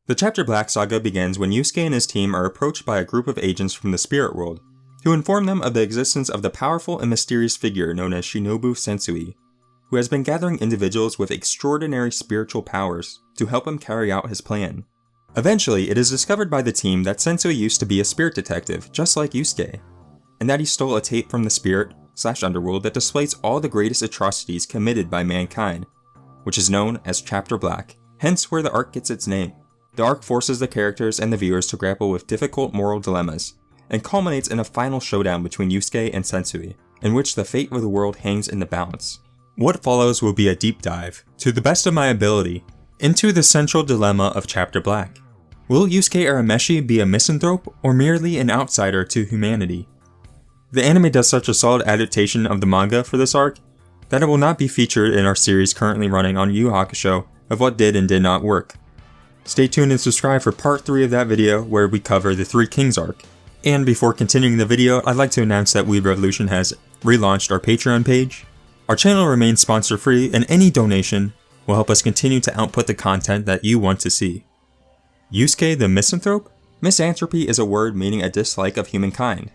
The chapter Black saga begins when Yusuke and his team are approached by a group of agents from the spirit world, who inform them of the existence of the powerful and mysterious figure known as Shinobu Sensui, who has been gathering individuals with extraordinary spiritual powers to help him carry out his plan. Eventually, it is discovered by the team that Sensui used to be a spirit detective, just like Yusuke, and that he stole a tape from the spirit/underworld that displays all the greatest atrocities committed by mankind, which is known as Chapter Black, hence where the arc gets its name. The arc forces the characters and the viewers to grapple with difficult moral dilemmas, and culminates in a final showdown between Yusuke and Sensui, in which the fate of the world hangs in the balance. What follows will be a deep dive, to the best of my ability, into the central dilemma of Chapter Black. Will Yusuke Urameshi be a misanthrope or merely an outsider to humanity? The anime does such a solid adaptation of the manga for this arc that it will not be featured in our series currently running on Yu Yu Hakusho of what did and did not work. Stay tuned and subscribe for part 3 of that video where we cover the Three Kings arc. And before continuing the video, I'd like to announce that Weeb Revolution has relaunched our Patreon page. Our channel remains sponsor free and any donation will help us continue to output the content that you want to see. Yusuke the Misanthrope? Misanthropy is a word meaning a dislike of humankind,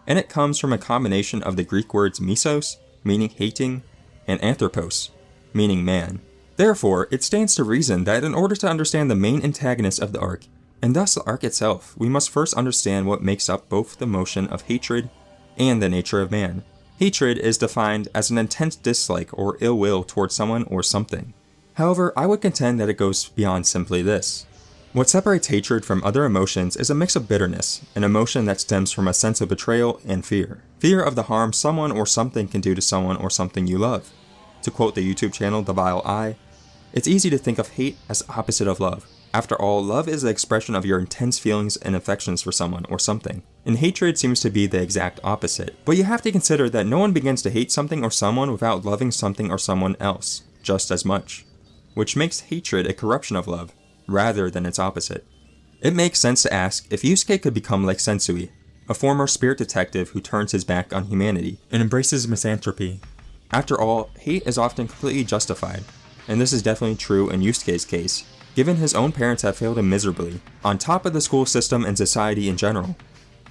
and it comes from a combination of the Greek words misos, meaning hating, and anthropos, meaning man. Therefore, it stands to reason that in order to understand the main antagonist of the arc, and thus the arc itself, we must first understand what makes up both the motion of hatred and the nature of man. Hatred is defined as an intense dislike or ill will towards someone or something. However, I would contend that it goes beyond simply this. What separates hatred from other emotions is a mix of bitterness, an emotion that stems from a sense of betrayal and fear. Fear of the harm someone or something can do to someone or something you love. To quote the YouTube channel The Vile Eye, it's easy to think of hate as the opposite of love. After all, love is the expression of your intense feelings and affections for someone or something, and hatred seems to be the exact opposite. But you have to consider that no one begins to hate something or someone without loving something or someone else just as much, which makes hatred a corruption of love, rather than its opposite. It makes sense to ask if Yusuke could become like Sensui, a former spirit detective who turns his back on humanity and embraces misanthropy. After all, hate is often completely justified, and this is definitely true in Yusuke's case, given his own parents have failed him miserably, on top of the school system and society in general.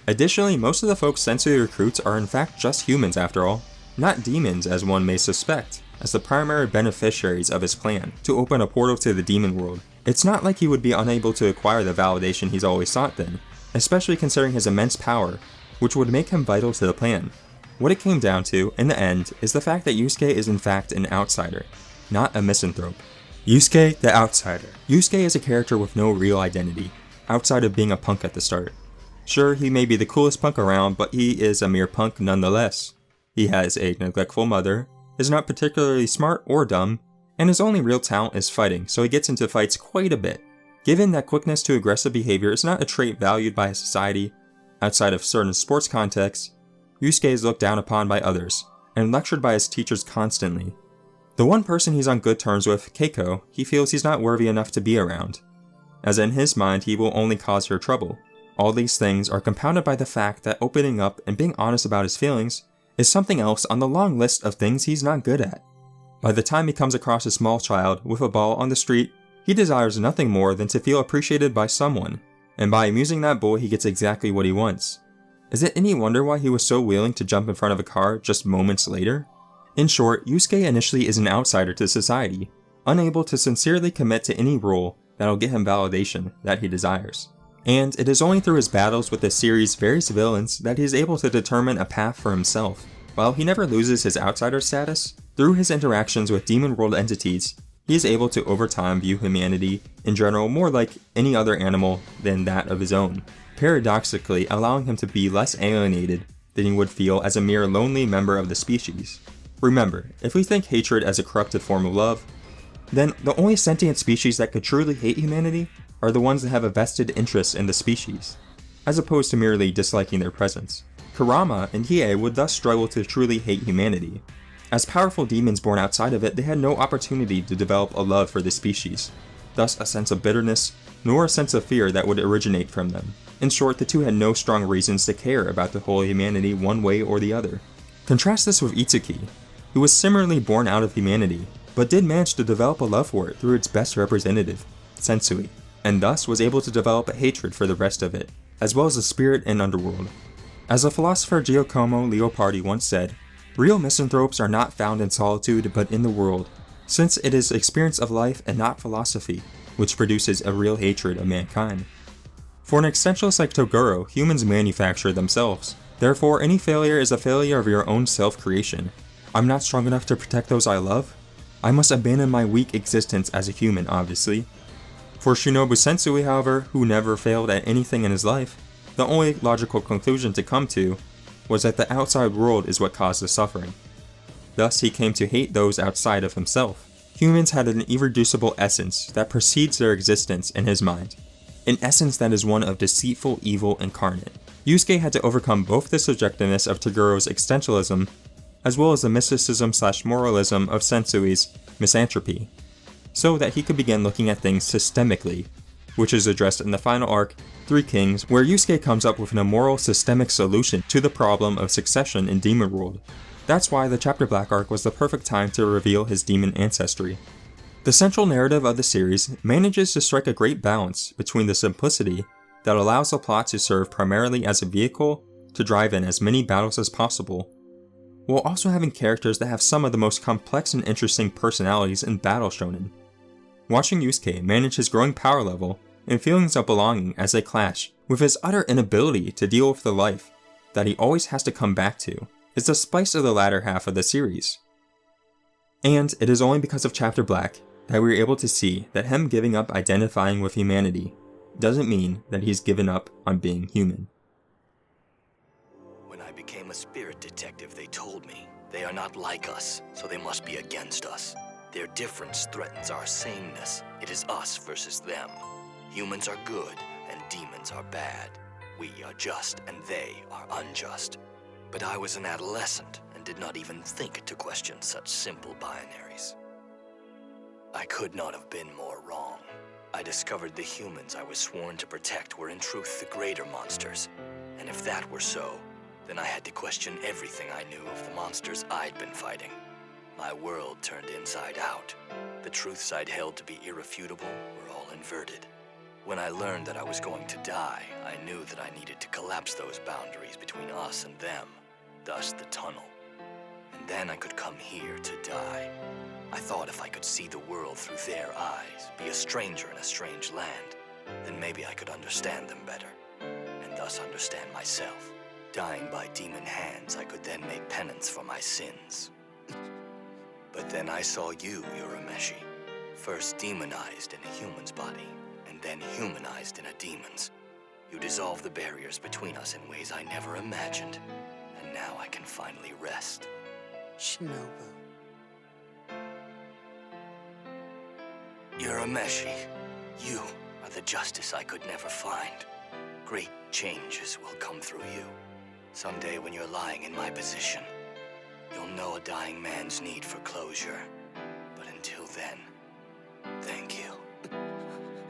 Additionally, most of the folks Sensui recruits are in fact just humans after all, not demons as one may suspect, as the primary beneficiaries of his plan to open a portal to the demon world. It's not like he would be unable to acquire the validation he's always sought then, especially considering his immense power, which would make him vital to the plan. What it came down to, in the end, is the fact that Yusuke is in fact an outsider, not a misanthrope. Yusuke the Outsider. Yusuke is a character with no real identity, outside of being a punk at the start. Sure, he may be the coolest punk around, but he is a mere punk nonetheless. He has a neglectful mother, is not particularly smart or dumb, and his only real talent is fighting, so he gets into fights quite a bit. Given that quickness to aggressive behavior is not a trait valued by society, outside of certain sports contexts, Yusuke is looked down upon by others, and lectured by his teachers constantly. The one person he's on good terms with, Keiko, he feels he's not worthy enough to be around, as in his mind he will only cause her trouble. All these things are compounded by the fact that opening up and being honest about his feelings is something else on the long list of things he's not good at. By the time he comes across a small child with a ball on the street, he desires nothing more than to feel appreciated by someone, and by amusing that boy he gets exactly what he wants. Is it any wonder why he was so willing to jump in front of a car just moments later? In short, Yusuke initially is an outsider to society, unable to sincerely commit to any role that'll get him validation that he desires. And it is only through his battles with the series' various villains that he is able to determine a path for himself. While he never loses his outsider status, through his interactions with demon world entities, he is able to over time view humanity in general more like any other animal than that of his own, paradoxically allowing him to be less alienated than he would feel as a mere lonely member of the species. Remember, if we think hatred as a corrupted form of love, then the only sentient species that could truly hate humanity are the ones that have a vested interest in the species, as opposed to merely disliking their presence. Kurama and Hiei would thus struggle to truly hate humanity. As powerful demons born outside of it, they had no opportunity to develop a love for the species, thus a sense of bitterness, nor a sense of fear that would originate from them. In short, the two had no strong reasons to care about the whole humanity one way or the other. Contrast this with Itsuki, who was similarly born out of humanity, but did manage to develop a love for it through its best representative, Sensui. and thus was able to develop a hatred for the rest of it, as well as the spirit and underworld. As the philosopher Giacomo Leopardi once said, "Real misanthropes are not found in solitude but in the world, since it is experience of life and not philosophy, which produces a real hatred of mankind." For an existentialist like Toguro, humans manufacture themselves. Therefore, any failure is a failure of your own self-creation. I'm not strong enough to protect those I love? I must abandon my weak existence as a human, obviously. For Shinobu Sensui, however, who never failed at anything in his life, the only logical conclusion to come to was that the outside world is what caused the suffering. Thus, he came to hate those outside of himself. Humans had an irreducible essence that precedes their existence in his mind. An essence that is one of deceitful evil incarnate. Yusuke had to overcome both the subjectiveness of Toguro's existentialism, as well as the mysticism/moralism of Sensui's misanthropy, so that he could begin looking at things systemically, which is addressed in the final arc, Three Kings, where Yusuke comes up with an immoral systemic solution to the problem of succession in Demon World. That's why the Chapter Black arc was the perfect time to reveal his demon ancestry. The central narrative of the series manages to strike a great balance between the simplicity that allows the plot to serve primarily as a vehicle to drive in as many battles as possible, while also having characters that have some of the most complex and interesting personalities in battle shonen. Watching Yusuke manage his growing power level and feelings of belonging as they clash with his utter inability to deal with the life that he always has to come back to is the spice of the latter half of the series. And it is only because of Chapter Black that we are able to see that him giving up identifying with humanity doesn't mean that he's given up on being human. When I became a spirit detective, they told me they are not like us, so they must be against us. Their difference threatens our sameness. It is us versus them. Humans are good and demons are bad. We are just and they are unjust. But I was an adolescent and did not even think to question such simple binaries. I could not have been more wrong. I discovered the humans I was sworn to protect were in truth the greater monsters. And if that were so, then I had to question everything I knew of the monsters I'd been fighting. My world turned inside out. The truths I'd held to be irrefutable were all inverted. When I learned that I was going to die, I knew that I needed to collapse those boundaries between us and them, thus the tunnel. And then I could come here to die. I thought if I could see the world through their eyes, be a stranger in a strange land, then maybe I could understand them better, and thus understand myself. Dying by demon hands, I could then make penance for my sins. But then I saw you, Urameshi, first demonized in a human's body, and then humanized in a demon's. You dissolved the barriers between us in ways I never imagined, and now I can finally rest. Shinobu. Urameshi, you are the justice I could never find. Great changes will come through you. Someday when you're lying in my position, you'll know a dying man's need for closure. But until then, thank you.